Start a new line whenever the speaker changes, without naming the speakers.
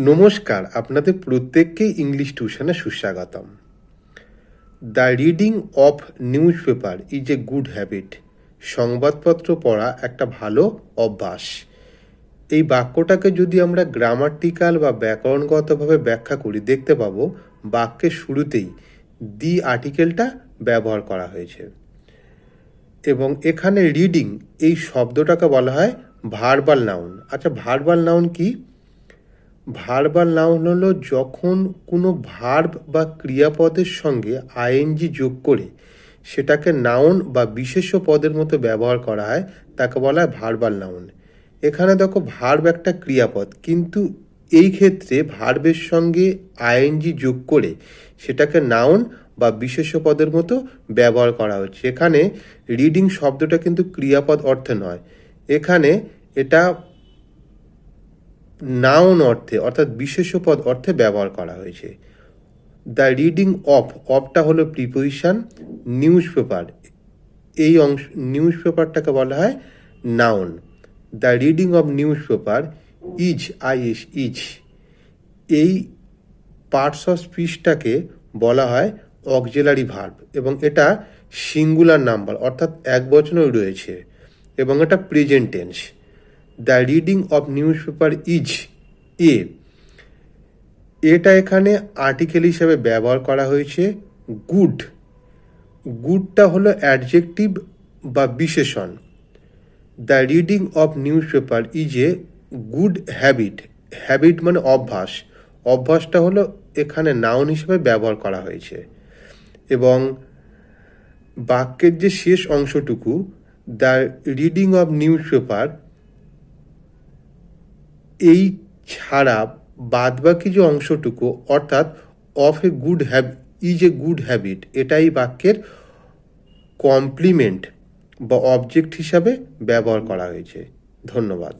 নমস্কার, আপনাদের প্রত্যেককেই ইংলিশ টিউশনে সুস্বাগতম। The reading of news paper is a good habit. সংবাদপত্র পড়া একটা ভালো অভ্যাস। এই বাক্যটাকে যদি আমরা গ্রামাটিক্যাল বা ব্যাকরণগতভাবে ব্যাখ্যা করি, দেখতে পাবো বাক্যের শুরুতেই দি আর্টিকেলটা ব্যবহার করা হয়েছে। এবং এখানে রিডিং এই শব্দটাকে বলা হয় ভার্বাল নাউন। আচ্ছা, ভার্বাল নাউন কি? ভার্বাল নাউন হলো যখন কোনো ভার্ব বা ক্রিয়াপদের সঙ্গে আইএনজি যোগ করে সেটাকে নাউন বা বিশেষ্য পদের মতো ব্যবহার করা হয়, তাকে বলা হয় ভার্বাল নাউন। এখানে দেখো ভার্ব একটা ক্রিয়াপদ, কিন্তু এই ক্ষেত্রে ভার্বের সঙ্গে আইএনজি যোগ করে সেটাকে নাউন বা বিশেষ্য পদের মতো ব্যবহার করা হচ্ছে। এখানে রিডিং শব্দটা কিন্তু ক্রিয়াপদ অর্থে নয়, এখানে এটা নাউন অর্থে অর্থাৎ বিশেষ্য পদ অর্থে ব্যবহার করা হয়েছে। দ্য রিডিং অফটা হলো প্রিপোজিশন। নিউজ পেপার, এই অংশ নিউজ পেপারটাকে বলা হয় noun. The reading of news paper is is এই পার্টস অফ স্পিচটাকে বলা হয় অক্সিলারি ভার্ব, এবং এটা সিঙ্গুলার নাম্বার অর্থাৎ এক বচনেও রয়েছে, এবং এটা present tense. The reading of news paper is এটা এখানে আর্টিকেল হিসেবে ব্যবহার করা হয়েছে। গুডটা হলো অ্যাডজেক্টিভ বা বিশেষণ। The reading of news paper is a good habit মানে অভ্যাস। অভ্যাসটা হলো এখানে নাউন হিসেবে ব্যবহার করা হয়েছে। এবং বাক্যের যে শেষ অংশটুকু, the reading of news paper, এই ছাড়া বাদবাকি যে অংশটুকু অর্থাৎ ইজ এ গুড হ্যাবিট, এটাই বাক্যের কমপ্লিমেন্ট বা অবজেক্ট হিসাবে ব্যবহার করা হয়েছে। ধন্যবাদ।